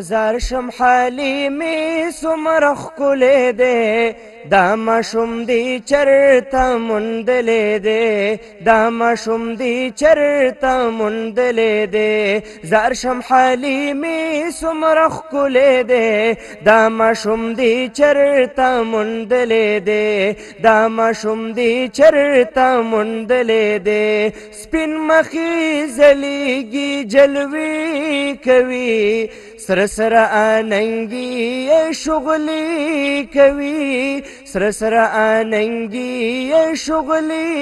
زار شم حلیمې څومره ښکلی دی دا ماشوم دی چرته موندلی دی دا ماشوم دی چرته موندلی دی زار شم حلیمې څومره ښکلی دی دا ماشوم دی چرته موندلی دی دا ماشوم دی چرته موندلی دی سپین مخې ځلیږي جلوې کوي سره سره آننګي شغلې کوي سره سره آننګي شغلې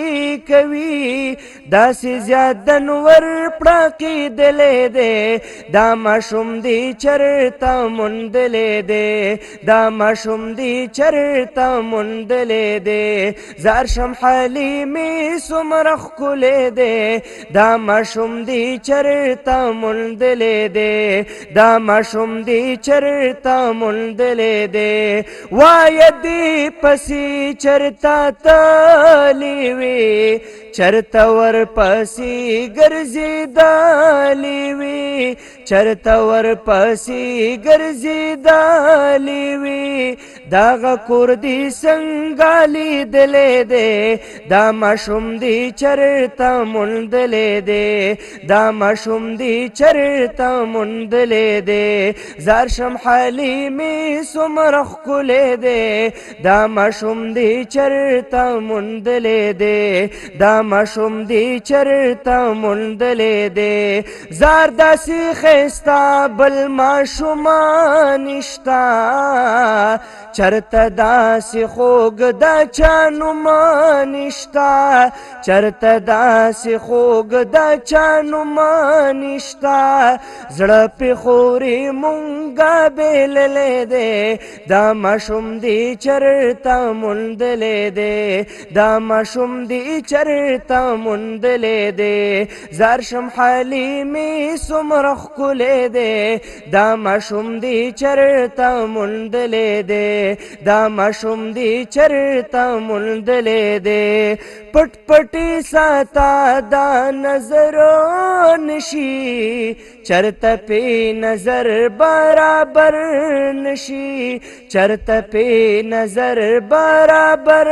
کوي داسې زیات د نور پړقېدلی دی دا ماشوم دی چرته موندلی دی دا ماشوم دی چرته موندلی دی زار شم حلیمې څومره ښکلی دی دا ماشوم دی چرته موندلی دی دا ماشوم دی چرته موندلی دی وایه دې پسې چرته تللی وي چرته ورپسې ګرځېدلی وي چرته ورپسې ګرځېدلی وي دغه کور دې څنګه لیدلی دی دا ماشوم دی چرته موندلی دی دا ماشوم دی چرته موندلی دی زار شم حلیمې څومره ښکلی دی دا ماشوم دی چرته موندلی دی دا ماشوم دی چرته موندلی دی زار داسې ښایسته بل ماشومان نشته چرته داسې خوږ د چا نومان نشته چرته داسې خوږ د چا نومان نشته زړه پې خورې مونږه بېللی دی دا ماشوم دی چرته موندلی دی دا ماشوم دی چرته موندلی دی زار شم حلیمې څومره ښکلی دی دا ماشوم دی چرته موندلی دی دا ماشوم دی چرته موندلی دی پټ پټې ساته دا نظر نشي چرته پې نظر برابر نشي چرته پې نظر برابر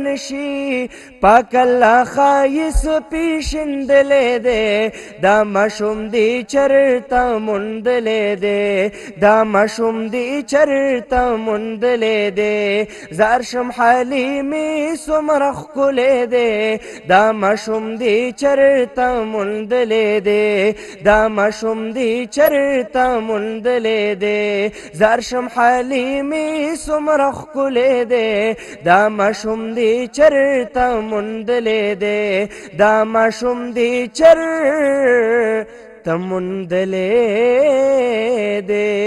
نشي پاک الله ښایست پیژندلی دی دا ماشوم دی چرته موندلی دی دا ماشوم دی چرته موندلی دی زار شم حلیمې څومره ښکلی دی دا ماشوم دی چرته موندلی دی دا ماشوم دی چرته موندلی دی زار شم حلیمې څومره ښکلی دی دا ماشوم دی چرته موندلی دی دا ماشوم دی چرته موندلی دی